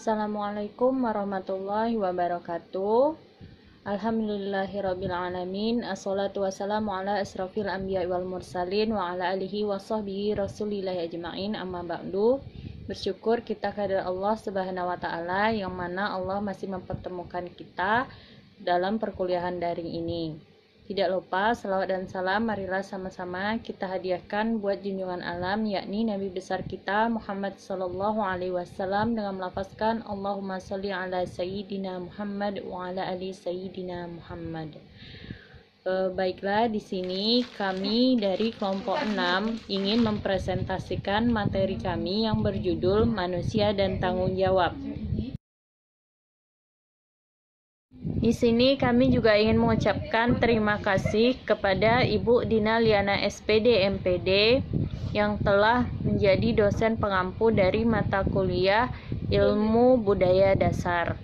Assalamualaikum warahmatullahi wabarakatuh. Alhamdulillahirrabbilalamin. Assalatu wassalamu ala asrafil anbiya wal mursalin wa ala alihi wa sahbihi rasulillahi ajma'in, amma ba'du. Bersyukur kita kepada Allah Subhanahu wa ta'ala yang mana Allah masih mempertemukan kita dalam perkuliahan daring ini. Tidak lupa salawat dan salam marilah sama-sama kita hadiahkan buat junjungan alam, yakni Nabi besar kita Muhammad sallallahu alaihi wasallam, dengan melafazkan Allahumma sholli ala sayyidina Muhammad wa ala ali sayyidina Muhammad. Baiklah, di sini kami dari kelompok 6 ingin mempresentasikan materi kami yang berjudul Manusia dan Tanggung Jawab. Di sini kami juga ingin mengucapkan terima kasih kepada Ibu Dina Liana SPD MPD yang telah menjadi dosen pengampu dari mata kuliah Ilmu Budaya Dasar.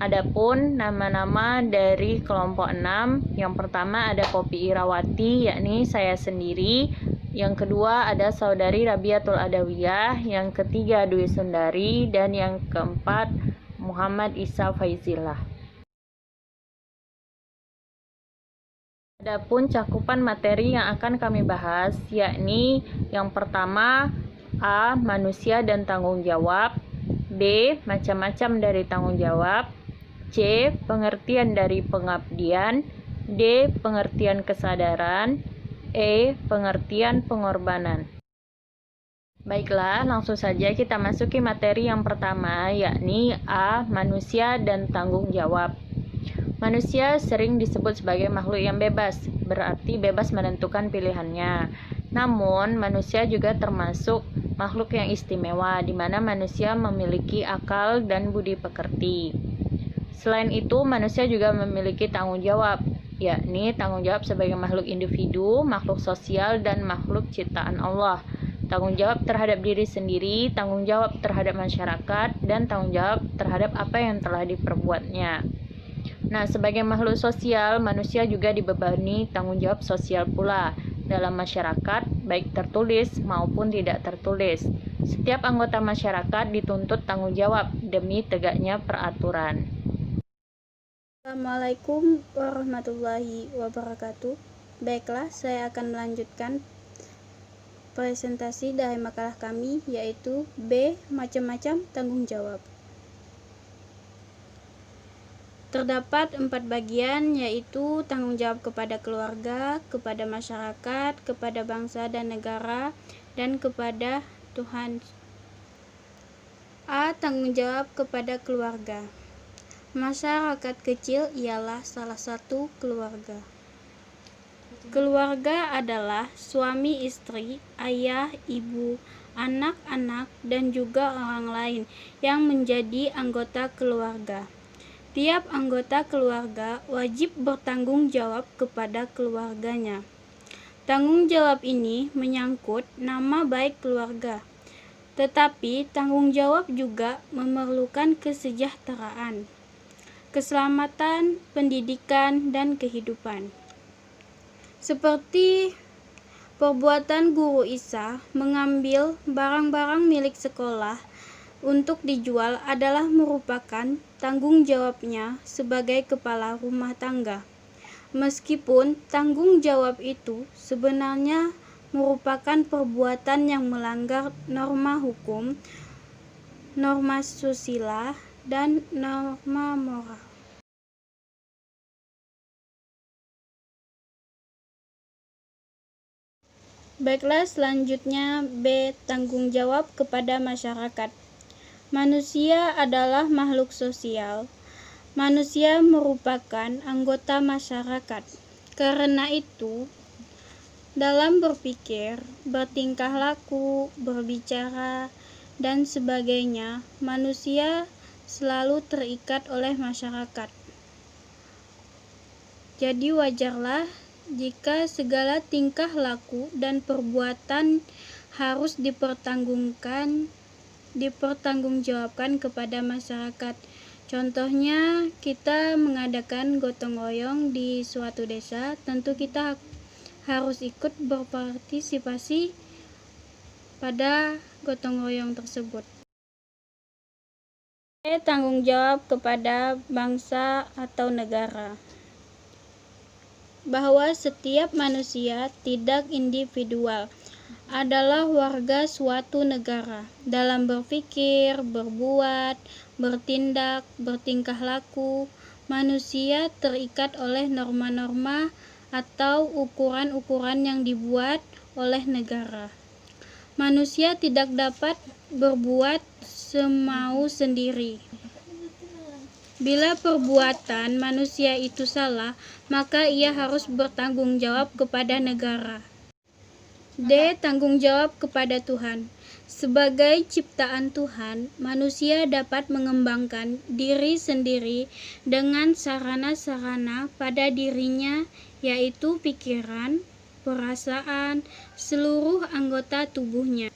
Adapun nama-nama dari kelompok 6, yang pertama ada Poppy Irawati, yakni saya sendiri. Yang kedua ada Saudari Rabiatul Adawiyah, yang ketiga Dwi Sundari, dan yang keempat Muhammad Isa Faizillah. Adapun cakupan materi yang akan kami bahas, yakni yang pertama A. Manusia dan tanggung jawab, B. Macam-macam dari tanggung jawab, C. Pengertian dari pengabdian, D. Pengertian kesadaran, E. Pengertian pengorbanan. Baiklah, langsung saja kita masuki materi yang pertama, yakni A. Manusia dan tanggung jawab. Manusia sering disebut sebagai makhluk yang bebas, berarti bebas menentukan pilihannya. Namun, manusia juga termasuk makhluk yang istimewa, di mana manusia memiliki akal dan budi pekerti. Selain itu, manusia juga memiliki tanggung jawab, yakni tanggung jawab sebagai makhluk individu, makhluk sosial, dan makhluk ciptaan Allah. Tanggung jawab terhadap diri sendiri, tanggung jawab terhadap masyarakat, dan tanggung jawab terhadap apa yang telah diperbuatnya. Nah, sebagai makhluk sosial, manusia juga dibebani tanggung jawab sosial pula dalam masyarakat, baik tertulis maupun tidak tertulis. Setiap anggota masyarakat dituntut tanggung jawab demi tegaknya peraturan. Assalamualaikum warahmatullahi wabarakatuh. Baiklah, saya akan melanjutkan presentasi dari makalah kami, yaitu B. Macam-macam tanggung jawab. Terdapat 4 bagian, yaitu tanggung jawab kepada keluarga, kepada masyarakat, kepada bangsa dan negara, dan kepada Tuhan. A. Tanggung jawab kepada keluarga. Masyarakat kecil ialah salah satu keluarga. Keluarga adalah suami istri, ayah, ibu, anak-anak, dan juga orang lain yang menjadi anggota keluarga. Tiap anggota keluarga wajib bertanggung jawab kepada keluarganya. Tanggung jawab ini menyangkut nama baik keluarga, tetapi tanggung jawab juga memerlukan kesejahteraan, keselamatan, pendidikan, dan kehidupan. Seperti perbuatan guru Isa mengambil barang-barang milik sekolah untuk dijual adalah merupakan tanggung jawabnya sebagai kepala rumah tangga. Meskipun tanggung jawab itu sebenarnya merupakan perbuatan yang melanggar norma hukum, norma susila, dan norma moral. Baiklah, selanjutnya B. Tanggung jawab kepada masyarakat. Manusia adalah makhluk sosial. Manusia merupakan anggota masyarakat. Karena itu, dalam berpikir, bertingkah laku, berbicara, dan sebagainya, manusia selalu terikat oleh masyarakat. Jadi wajarlah jika segala tingkah laku dan perbuatan harus dipertanggungjawabkan kepada masyarakat. Contohnya, kita mengadakan gotong royong di suatu desa, tentu kita harus ikut berpartisipasi pada gotong royong tersebut. Tanggung jawab kepada bangsa atau negara. Bahwa setiap manusia tidak individual adalah warga suatu negara dalam berpikir, berbuat, bertindak, bertingkah laku. Manusia terikat oleh norma-norma atau ukuran-ukuran yang dibuat oleh negara. Manusia tidak dapat berbuat semau sendiri. Bila perbuatan manusia itu salah, maka ia harus bertanggung jawab kepada negara. D. Tanggung jawab kepada Tuhan. Sebagai ciptaan Tuhan, manusia dapat mengembangkan diri sendiri dengan sarana-sarana pada dirinya, yaitu pikiran, perasaan, seluruh anggota tubuhnya,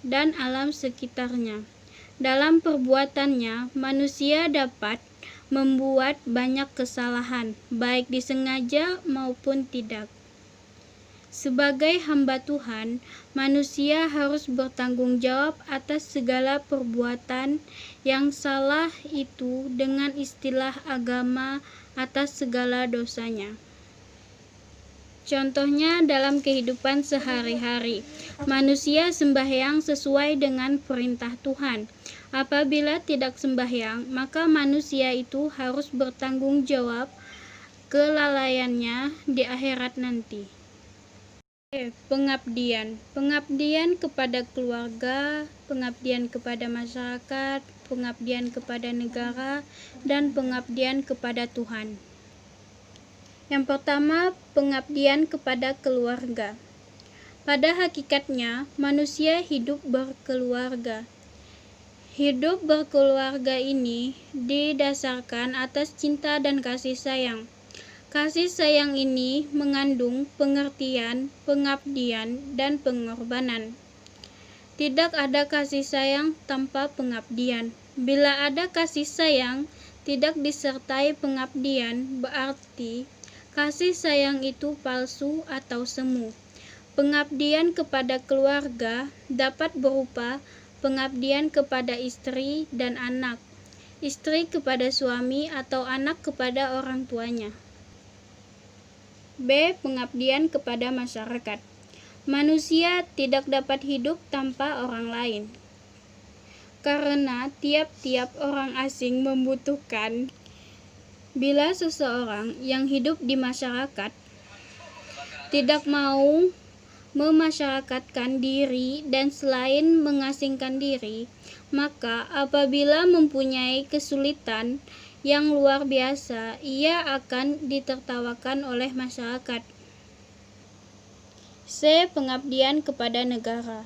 dan alam sekitarnya. Dalam perbuatannya, manusia dapat membuat banyak kesalahan, baik disengaja maupun tidak. Sebagai hamba Tuhan, manusia harus bertanggung jawab atas segala perbuatan yang salah itu dengan istilah agama atas segala dosanya. Contohnya dalam kehidupan sehari-hari, manusia sembahyang sesuai dengan perintah Tuhan. Apabila tidak sembahyang, maka manusia itu harus bertanggung jawab kelalaiannya di akhirat nanti. Pengabdian. Pengabdian kepada keluarga, pengabdian kepada masyarakat, pengabdian kepada negara, dan pengabdian kepada Tuhan. Yang pertama, pengabdian kepada keluarga. Pada hakikatnya, manusia hidup berkeluarga. Hidup berkeluarga ini didasarkan atas cinta dan kasih sayang. Kasih sayang ini mengandung pengertian, pengabdian, dan pengorbanan. Tidak ada kasih sayang tanpa pengabdian. Bila ada kasih sayang tidak disertai pengabdian, berarti kasih sayang itu palsu atau semu. Pengabdian kepada keluarga dapat berupa pengabdian kepada istri dan anak, istri kepada suami atau anak kepada orang tuanya. B. Pengabdian kepada masyarakat. Manusia tidak dapat hidup tanpa orang lain, karena tiap-tiap orang asing membutuhkan. Bila seseorang yang hidup di masyarakat tidak mau memasyarakatkan diri dan selain mengasingkan diri, maka apabila mempunyai kesulitan yang luar biasa, ia akan ditertawakan oleh masyarakat. C. Pengabdian kepada negara.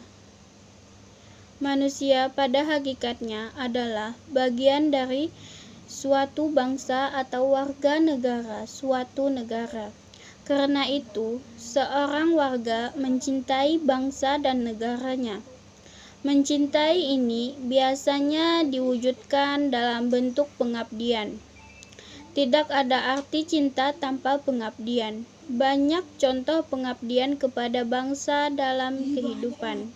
Manusia pada hakikatnya adalah bagian dari suatu bangsa atau warga negara suatu negara. Karena itu, seorang warga mencintai bangsa dan negaranya. Mencintai ini biasanya diwujudkan dalam bentuk pengabdian. Tidak ada arti cinta tanpa pengabdian. Banyak contoh pengabdian kepada bangsa dalam kehidupan.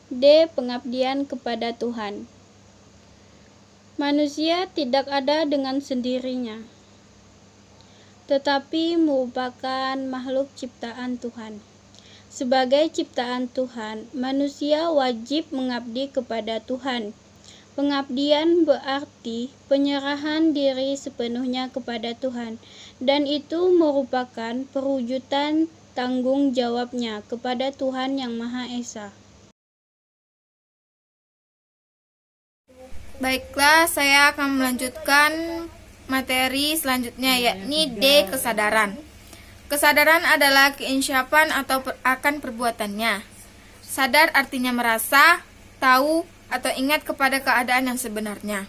D. Pengabdian kepada Tuhan. Manusia tidak ada dengan sendirinya, tetapi merupakan makhluk ciptaan Tuhan. Sebagai ciptaan Tuhan, manusia wajib mengabdi kepada Tuhan. Pengabdian berarti penyerahan diri sepenuhnya kepada Tuhan, dan itu merupakan perwujudan tanggung jawabnya kepada Tuhan yang Maha Esa. Baiklah, saya akan melanjutkan materi selanjutnya, yakni D. Kesadaran. Kesadaran adalah keinsyapan atau akan perbuatannya. Sadar artinya merasa, tahu, atau ingat kepada keadaan yang sebenarnya.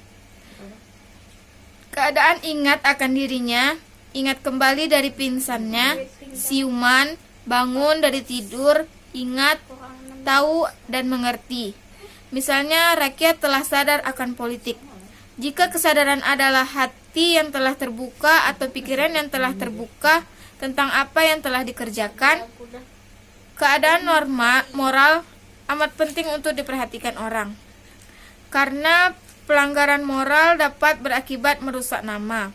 Keadaan ingat akan dirinya, ingat kembali dari pingsannya, siuman, bangun dari tidur, ingat, tahu, dan mengerti. Misalnya, rakyat telah sadar akan politik. Jika kesadaran adalah hati yang telah terbuka atau pikiran yang telah terbuka tentang apa yang telah dikerjakan, keadaan moral amat penting untuk diperhatikan orang. Karena pelanggaran moral dapat berakibat merusak nama.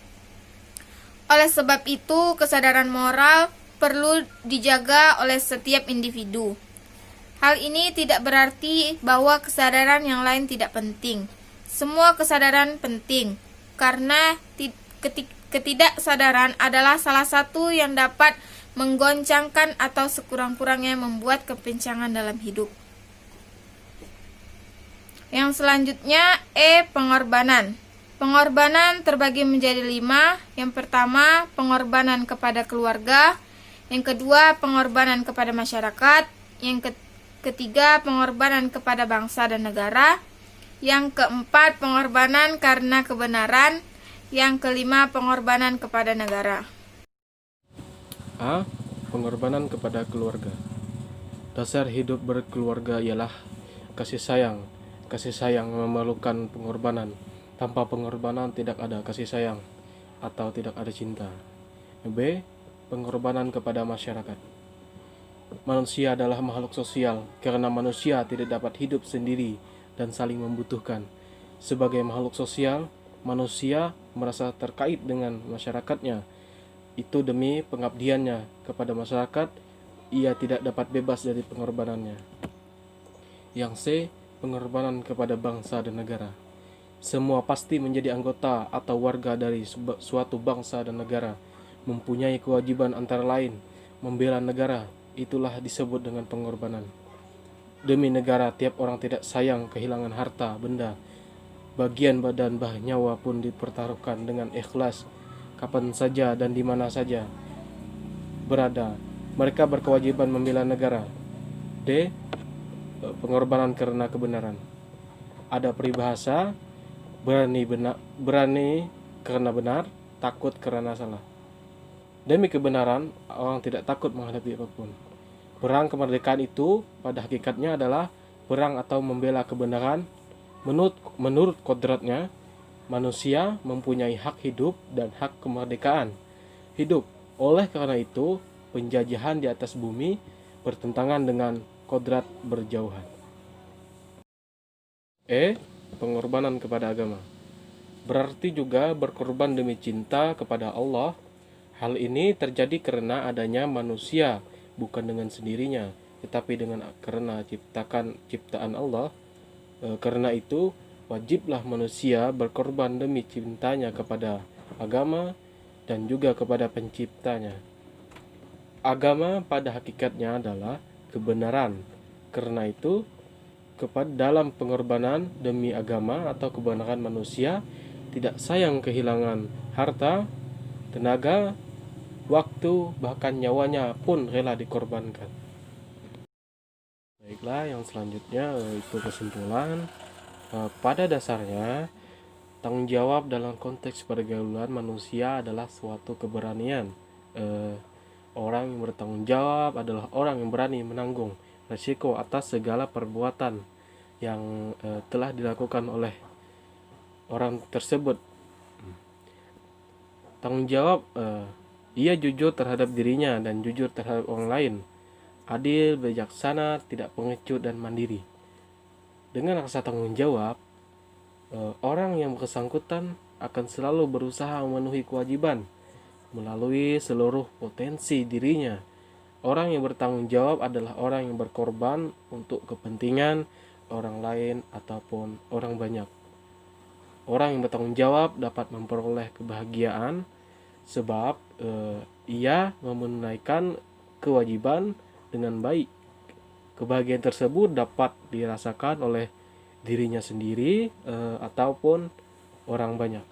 Oleh sebab itu, kesadaran moral perlu dijaga oleh setiap individu. Hal ini tidak berarti bahwa kesadaran yang lain tidak penting. Semua kesadaran penting, karena ketidaksadaran adalah salah satu yang dapat menggoncangkan atau sekurang-kurangnya membuat kepincangan dalam hidup. Yang selanjutnya, pengorbanan. Pengorbanan terbagi menjadi 5. Yang pertama, pengorbanan kepada keluarga. Yang kedua, pengorbanan kepada masyarakat. Yang ketiga, pengorbanan kepada bangsa dan negara. Yang keempat, pengorbanan karena kebenaran. Yang kelima, pengorbanan kepada negara. A. Pengorbanan kepada keluarga. Dasar hidup berkeluarga ialah kasih sayang. Kasih sayang memerlukan pengorbanan. Tanpa pengorbanan tidak ada kasih sayang atau tidak ada cinta. B. Pengorbanan kepada masyarakat. Manusia adalah makhluk sosial karena manusia tidak dapat hidup sendiri dan saling membutuhkan. Sebagai makhluk sosial, manusia merasa terkait dengan masyarakatnya. Itu demi pengabdiannya kepada masyarakat, ia tidak dapat bebas dari pengorbanannya. Yang C. Pengorbanan kepada bangsa dan negara. Semua pasti menjadi anggota atau warga dari suatu bangsa dan negara, mempunyai kewajiban antara lain membela negara. Itulah disebut dengan pengorbanan. Demi negara, tiap orang tidak sayang kehilangan harta, benda, bagian badan, nyawa pun dipertaruhkan dengan ikhlas, kapan saja dan di mana saja berada. Mereka berkewajiban membela negara. D. Pengorbanan karena kebenaran. Ada peribahasa, berani karena benar, takut karena salah. Demi kebenaran, orang tidak takut menghadapi apapun. Perang kemerdekaan itu pada hakikatnya adalah perang atau membela kebenaran. Menurut kodratnya, manusia mempunyai hak hidup dan hak kemerdekaan hidup. Oleh karena itu, penjajahan di atas bumi bertentangan dengan kodrat berjauhan. Pengorbanan kepada agama. Berarti juga berkorban demi cinta kepada Allah. Hal ini terjadi karena adanya manusia, bukan dengan sendirinya, tetapi karena ciptaan Allah. Karena itu, wajiblah manusia berkorban demi cintanya kepada agama dan juga kepada penciptanya. Agama pada hakikatnya adalah kebenaran. Karena itu, dalam pengorbanan demi agama atau kebenaran manusia tidak sayang kehilangan harta, tenaga, waktu, bahkan nyawanya pun rela dikorbankan. Baiklah, yang selanjutnya itu kesimpulan. Pada dasarnya, tanggung jawab dalam konteks pergaulan manusia adalah suatu keberanian. Orang yang bertanggung jawab adalah orang yang berani menanggung resiko atas segala perbuatan yang telah dilakukan oleh orang tersebut. Tanggung jawab, ia jujur terhadap dirinya dan jujur terhadap orang lain, adil, bijaksana, tidak pengecut dan mandiri. Dengan rasa tanggung jawab, orang yang bersangkutan akan selalu berusaha memenuhi kewajiban melalui seluruh potensi dirinya. Orang yang bertanggung jawab adalah orang yang berkorban untuk kepentingan orang lain ataupun orang banyak. Orang yang bertanggung jawab dapat memperoleh kebahagiaan sebab ia menunaikan kewajiban dengan baik. Kebahagiaan tersebut dapat dirasakan oleh dirinya sendiri ataupun orang banyak.